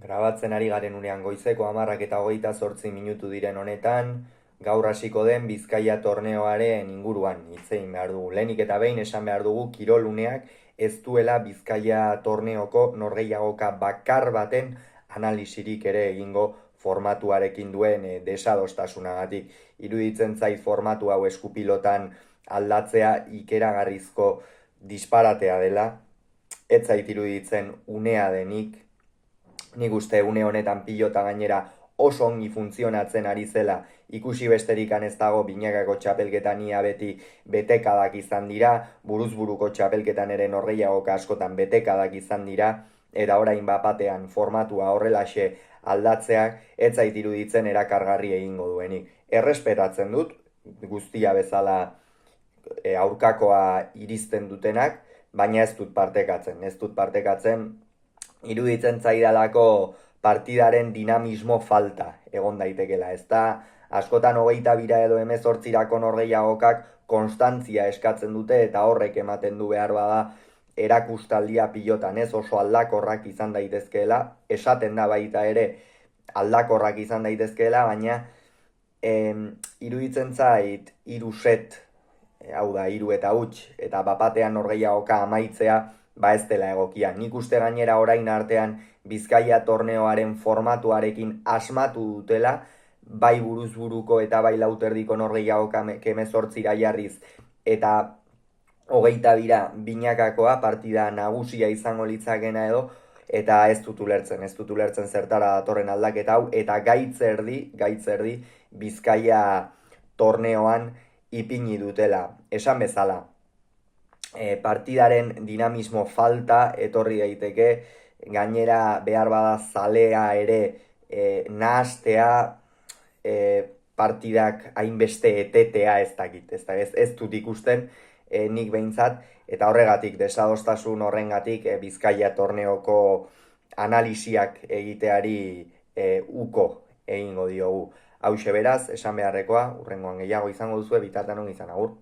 Grabatzen ari garen unean goizeko 10:28 diren honetan, gaur hasiko den Bizkaia torneoaren inguruan hitz egin behar dugu. Lehenik eta behin esan behar dugu kiroluneak ez duela Bizkaia torneoko norgehiagoka bakar baten analisirik ere egingo formatuarekin duen desadostasunagatik. Iruditzen zait formatu hau eskupilotan aldatzea ikeragarrizko disparatea dela, ez zait iruditzen unea denik. Nik uste une honetan pilota gainera oso ongi funtzionatzen ari zela, ikusi besterikan ez dago. Binakako txapelketan ia beti betekadak izan dira, buruzburuko txapelketan ere norgehiagoka askotan betekadak izan dira, eta orain bapatean formatua horrelaxe aldatzeak ez zait iruditzen erakargarri egingo duenik. Errespetatzen dut, guztia bezala aurkakoa iristen dutenak, baina ez dut partekatzen, iruditzen zaidalako partidaren dinamismo falta egon daitekela. Ez da, askotan 22 edo 18 norgehiagokak konstantzia eskatzen dute eta horrek ematen du behar bada erakustaldia pilotan ez oso aldakorrak izan daitezkeela, esaten da baita ere aldakorrak izan daitezkeela, baina iruditzen zait 3 set, hau da 3 eta huts, eta bapatean norgehiagoka amaitzea, ez dela egokia. Nik uste gainera orain artean Bizkaia torneoaren formatuarekin asmatu dutela, bai buruzburuko eta bai lauterdiko norgehiagoka 18 jarriz, eta 22 binakakoa partida nagusia izango litzakena edo, eta ez dut ulertzen zertara datorren aldaketa hau, eta gaitzerdi Bizkaia torneoan ipini dutela. Esan bezala, partidaren dinamismo falta etorri daiteke, gainera behar bada zalea ere nahastea, partidak hainbeste etetea ez dut ikusten, nik behintzat, eta horregatik desadostasun horrengatik Bizkaia torneoko analisiak egiteari uko egingo diogu. Hauxe beraz, esan beharrekoa, hurrengoan gehiago izango duzue, bitartean ongi izan, agur.